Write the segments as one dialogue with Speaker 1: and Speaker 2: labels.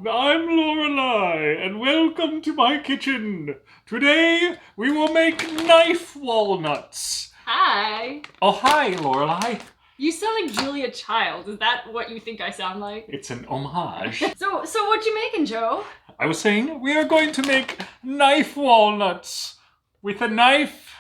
Speaker 1: I'm Lorelei, and welcome to my kitchen. Today, we will make knife walnuts.
Speaker 2: Hi.
Speaker 1: Oh, hi, Lorelei.
Speaker 2: You sound like Julia Child. Is that what you think I sound like?
Speaker 1: It's an homage.
Speaker 2: So what you making, Joe?
Speaker 1: I was saying, we are going to make knife walnuts with a knife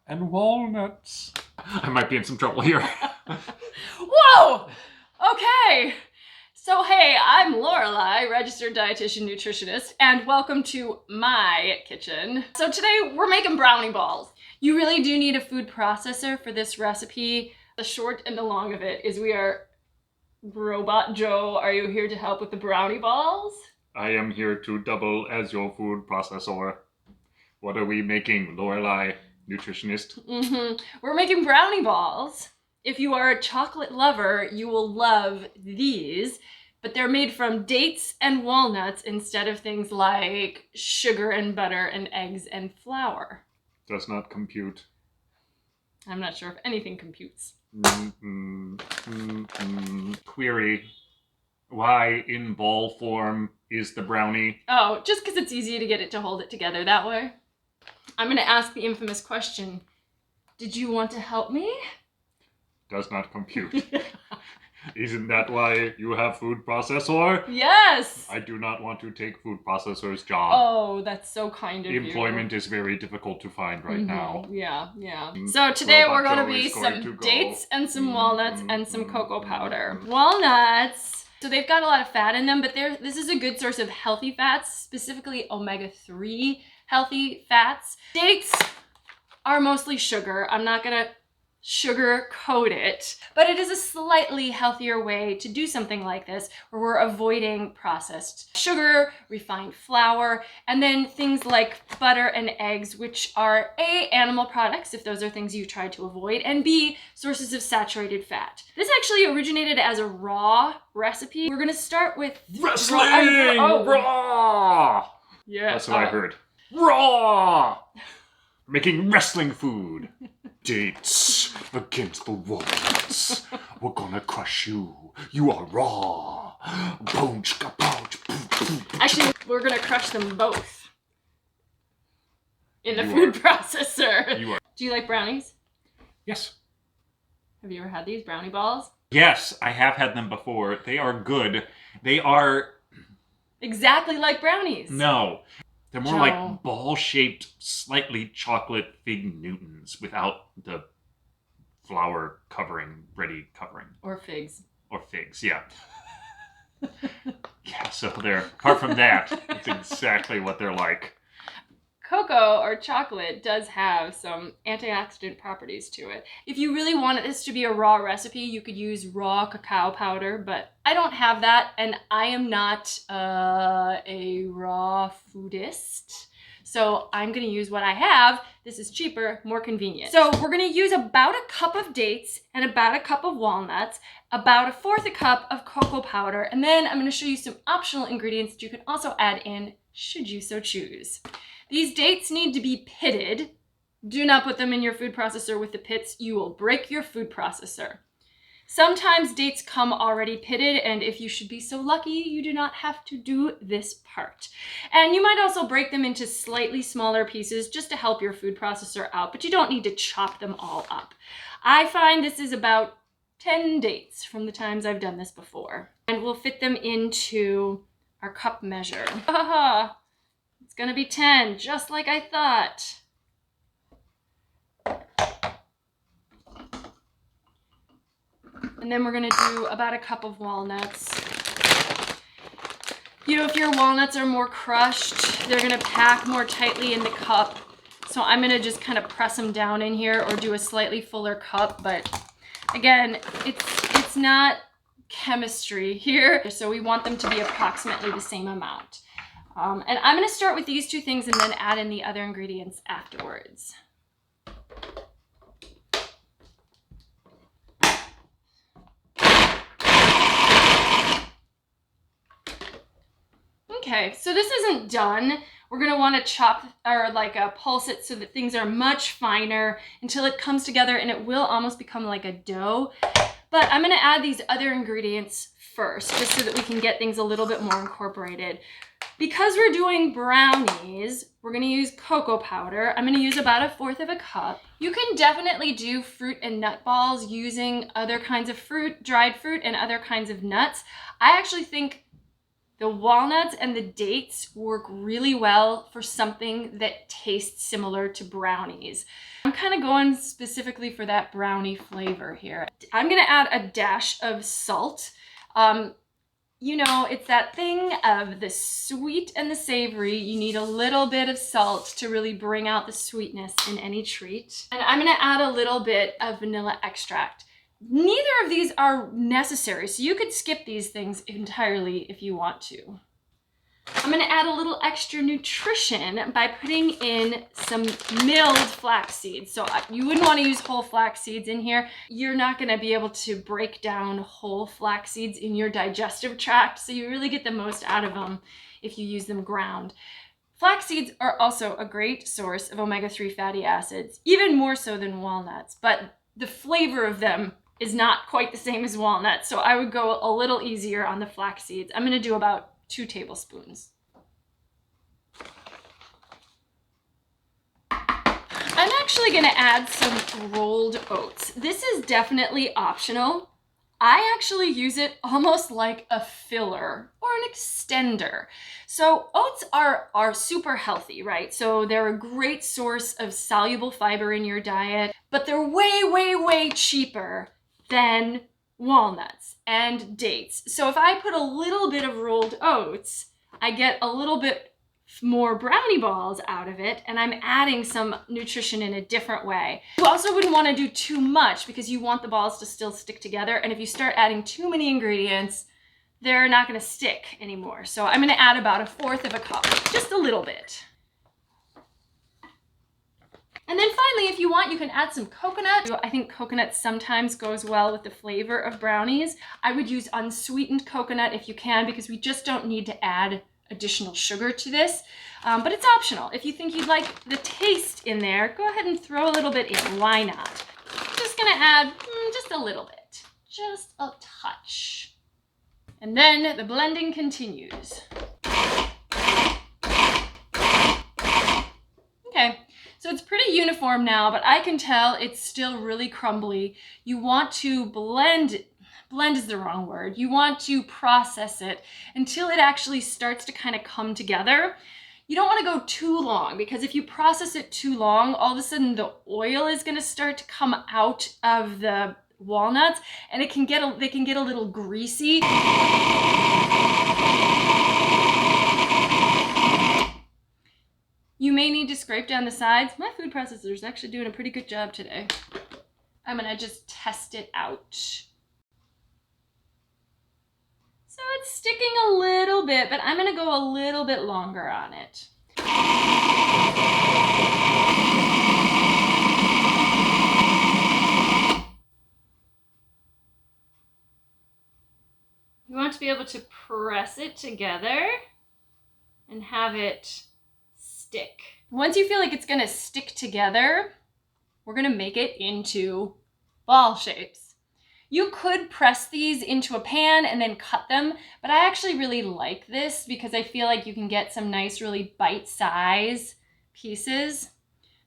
Speaker 1: and walnuts. I might be in some trouble here.
Speaker 2: Whoa! Okay. So hey, I'm Lorelei, registered dietitian nutritionist, and welcome to my kitchen. So today we're making brownie balls. You really do need a food processor for this recipe. The short and the long of it is Robot Joe, are you here to help with the brownie balls?
Speaker 1: I am here to double as your food processor. What are we making, Lorelei, nutritionist?
Speaker 2: We're making brownie balls. If you are a chocolate lover, you will love these, but they're made from dates and walnuts instead of things like sugar and butter and eggs and flour.
Speaker 1: Does not compute.
Speaker 2: I'm not sure if anything computes.
Speaker 1: Query. Why in ball form is the brownie?
Speaker 2: Oh, just because it's easy to get it to hold it together that way. I'm going to ask the infamous question. Did you want to help me?
Speaker 1: Does not compute. Isn't that why you have food processor?
Speaker 2: Yes!
Speaker 1: I do not want to take food processor's job.
Speaker 2: Oh, that's so kind of you.
Speaker 1: Employment is very difficult to find right now.
Speaker 2: Yeah. So today we're going to be
Speaker 1: going
Speaker 2: some dates and some walnuts and some cocoa powder. Walnuts, so they've got a lot of fat in them, but this is a good source of healthy fats, specifically omega-3 healthy fats. Dates are mostly sugar. I'm not going to sugar coat it, but it is a slightly healthier way to do something like this where we're avoiding processed sugar, refined flour, and then things like butter and eggs, which are A, animal products, if those are things you try to avoid, and B, sources of saturated fat. This actually originated as a raw recipe. We're gonna start with
Speaker 1: wrestling! Raw!
Speaker 2: Yeah.
Speaker 1: That's what I heard. Raw! Making wrestling food. Dates against the walnuts. We're gonna crush you. You are raw.
Speaker 2: Actually, we're gonna crush them both in the food processor.
Speaker 1: You are.
Speaker 2: Do you like brownies?
Speaker 1: Yes.
Speaker 2: Have you ever had these brownie balls?
Speaker 1: Yes, I have had them before. They are good. They are...
Speaker 2: exactly like brownies.
Speaker 1: No. They're more
Speaker 2: Joe.
Speaker 1: like ball-shaped, slightly chocolate fig Newtons without the flour covering, ready covering.
Speaker 2: Or figs.
Speaker 1: Or figs, yeah. Yeah, so they're, apart from that, it's exactly what they're like.
Speaker 2: Cocoa or chocolate does have some antioxidant properties to it. If you really wanted this to be a raw recipe, you could use raw cacao powder, but I don't have that, and I am not a raw foodist. So I'm gonna use what I have. This is cheaper, more convenient. So we're gonna use about a cup of dates and about a cup of walnuts, about 1/4 cup of cocoa powder, and then I'm gonna show you some optional ingredients that you can also add in should you so choose. These dates need to be pitted. Do not put them in your food processor with the pits. You will break your food processor. Sometimes dates come already pitted, and if you should be so lucky, you do not have to do this part. And you might also break them into slightly smaller pieces just to help your food processor out, but you don't need to chop them all up. I find this is about 10 dates from the times I've done this before. And we'll fit them into our cup measure. It's gonna be 10, just like I thought. And then we're gonna do about a cup of walnuts. You know, if your walnuts are more crushed, they're gonna pack more tightly in the cup. So I'm gonna just kind of press them down in here or do a slightly fuller cup. But again, it's not chemistry here. So we want them to be approximately the same amount. And I'm going to start with these two things and then add in the other ingredients afterwards. Okay, so this isn't done. We're going to want to chop or pulse it so that things are much finer until it comes together, and it will almost become like a dough. But I'm gonna add these other ingredients first, just so that we can get things a little bit more incorporated. Because we're doing brownies, we're gonna use cocoa powder. I'm gonna use about 1/4 cup. You can definitely do fruit and nut balls using other kinds of fruit, dried fruit, and other kinds of nuts. I actually think the walnuts and the dates work really well for something that tastes similar to brownies. I'm kind of going specifically for that brownie flavor here. I'm gonna add a dash of salt. You know, it's that thing of the sweet and the savory. You need a little bit of salt to really bring out the sweetness in any treat. And I'm gonna add a little bit of vanilla extract. Neither of these are necessary, so you could skip these things entirely if you want to. I'm gonna add a little extra nutrition by putting in some milled flax seeds. So you wouldn't want to use whole flax seeds in here. You're not gonna be able to break down whole flax seeds in your digestive tract, so you really get the most out of them if you use them ground. Flax seeds are also a great source of omega-3 fatty acids, even more so than walnuts, but the flavor of them is not quite the same as walnuts, so I would go a little easier on the flax seeds. I'm gonna do about 2 tablespoons. I'm actually gonna add some rolled oats. This is definitely optional. I actually use it almost like a filler or an extender. So oats are super healthy, right? So they're a great source of soluble fiber in your diet, but they're way, way, way cheaper than walnuts and dates. So if I put a little bit of rolled oats, I get a little bit more brownie balls out of it, and I'm adding some nutrition in a different way. You also wouldn't want to do too much because you want the balls to still stick together, and if you start adding too many ingredients, they're not going to stick anymore. So I'm going to add about 1/4 cup, just a little bit. And then finally, if you want, you can add some coconut. I think coconut sometimes goes well with the flavor of brownies. I would use unsweetened coconut if you can, because we just don't need to add additional sugar to this, but it's optional. If you think you'd like the taste in there, go ahead and throw a little bit in. Why not? I'm just gonna add just a little bit, just a touch. And then the blending continues. Okay. So it's pretty uniform now, but I can tell it's still really crumbly. You want to blend is the wrong word. You want to process it until it actually starts to kind of come together. You don't want to go too long, because if you process it too long, all of a sudden the oil is going to start to come out of the walnuts, and they can get a little greasy. You may need to scrape down the sides. My food processor is actually doing a pretty good job today. I'm gonna just test it out. So it's sticking a little bit, but I'm gonna go a little bit longer on it. You want to be able to press it together and have it stick. Once you feel like it's gonna stick together, we're gonna make it into ball shapes. You could press these into a pan and then cut them, but I actually really like this because I feel like you can get some nice, really bite-size pieces.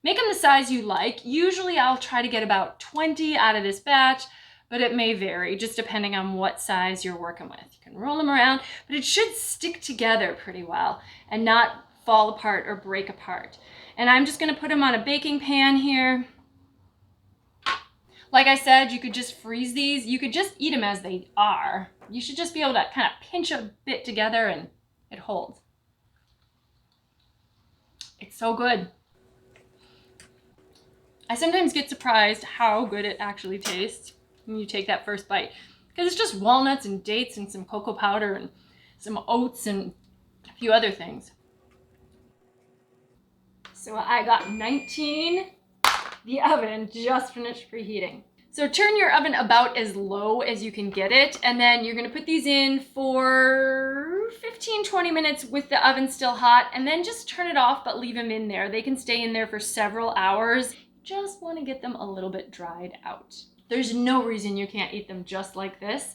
Speaker 2: Make them the size you like. Usually I'll try to get about 20 out of this batch, but it may vary just depending on what size you're working with. You can roll them around, but it should stick together pretty well and not fall apart or break apart. And I'm just gonna put them on a baking pan here. Like I said, you could just freeze these. You could just eat them as they are. You should just be able to kind of pinch a bit together and it holds. It's so good. I sometimes get surprised how good it actually tastes when you take that first bite, because it's just walnuts and dates and some cocoa powder and some oats and a few other things. So I got 19. The oven just finished preheating. So turn your oven about as low as you can get it, and then you're gonna put these in for 15-20 minutes with the oven still hot, and then just turn it off but leave them in there. They can stay in there for several hours. Just wanna get them a little bit dried out. There's no reason you can't eat them just like this,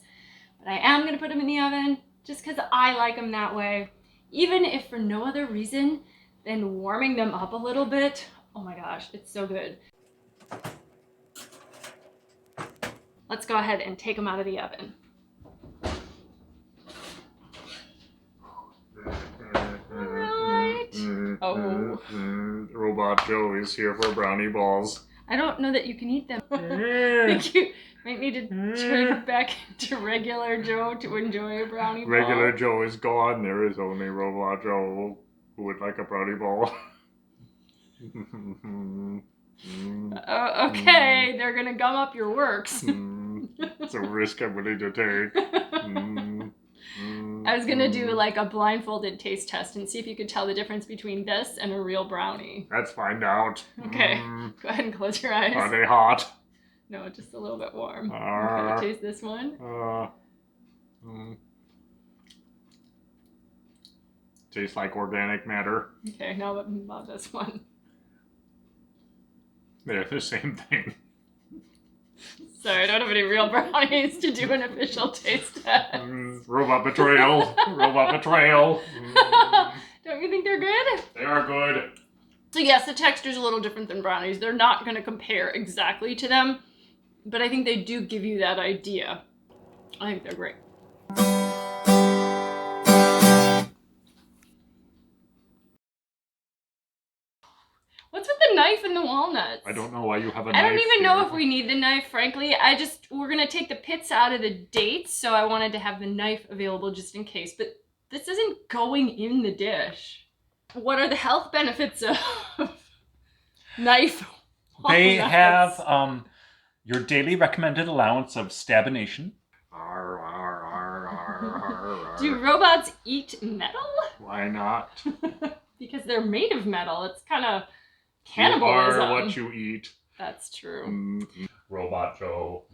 Speaker 2: but I am gonna put them in the oven just because I like them that way. Even if for no other reason than warming them up a little bit. Oh my gosh, it's so good. Let's go ahead and take them out of the oven. Alright. Oh.
Speaker 1: Robot Joe is here for brownie balls.
Speaker 2: I don't know that you can eat them. I think you might need to turn back into regular Joe to enjoy a brownie ball.
Speaker 1: Regular Joe is gone. There is only Robot Joe who would like a brownie ball.
Speaker 2: Okay, they're gonna gum up your works.
Speaker 1: It's a risk I'm willing to take.
Speaker 2: I was gonna do like a blindfolded taste test and see if you could tell the difference between this and a real brownie.
Speaker 1: Let's find out.
Speaker 2: Okay, go ahead and close your eyes.
Speaker 1: Are they hot?
Speaker 2: No, just a little bit warm. Okay, taste this one.
Speaker 1: Tastes like organic matter.
Speaker 2: Okay, now about this one.
Speaker 1: They're the same thing.
Speaker 2: Sorry, I don't have any real brownies to do an official taste test.
Speaker 1: Robot betrayal. Robot betrayal.
Speaker 2: Don't you think they're good?
Speaker 1: They are good.
Speaker 2: So yes, the texture's a little different than brownies. They're not going to compare exactly to them, but I think they do give you that idea. I think they're great. What's with the knife and the walnuts?
Speaker 1: I don't know why you have a knife.
Speaker 2: I don't even know
Speaker 1: here.
Speaker 2: if we need the knife, frankly. We're gonna take the pits out of the dates, so I wanted to have the knife available just in case, but this isn't going in the dish. What are the health benefits of knife walnuts?
Speaker 3: They have your daily recommended allowance of stabination.
Speaker 2: Do robots eat metal?
Speaker 1: Why not?
Speaker 2: Because they're made of metal. It's kind of
Speaker 1: You
Speaker 2: cannibalism.
Speaker 1: are what you eat.
Speaker 2: That's true.
Speaker 1: Robot Joe.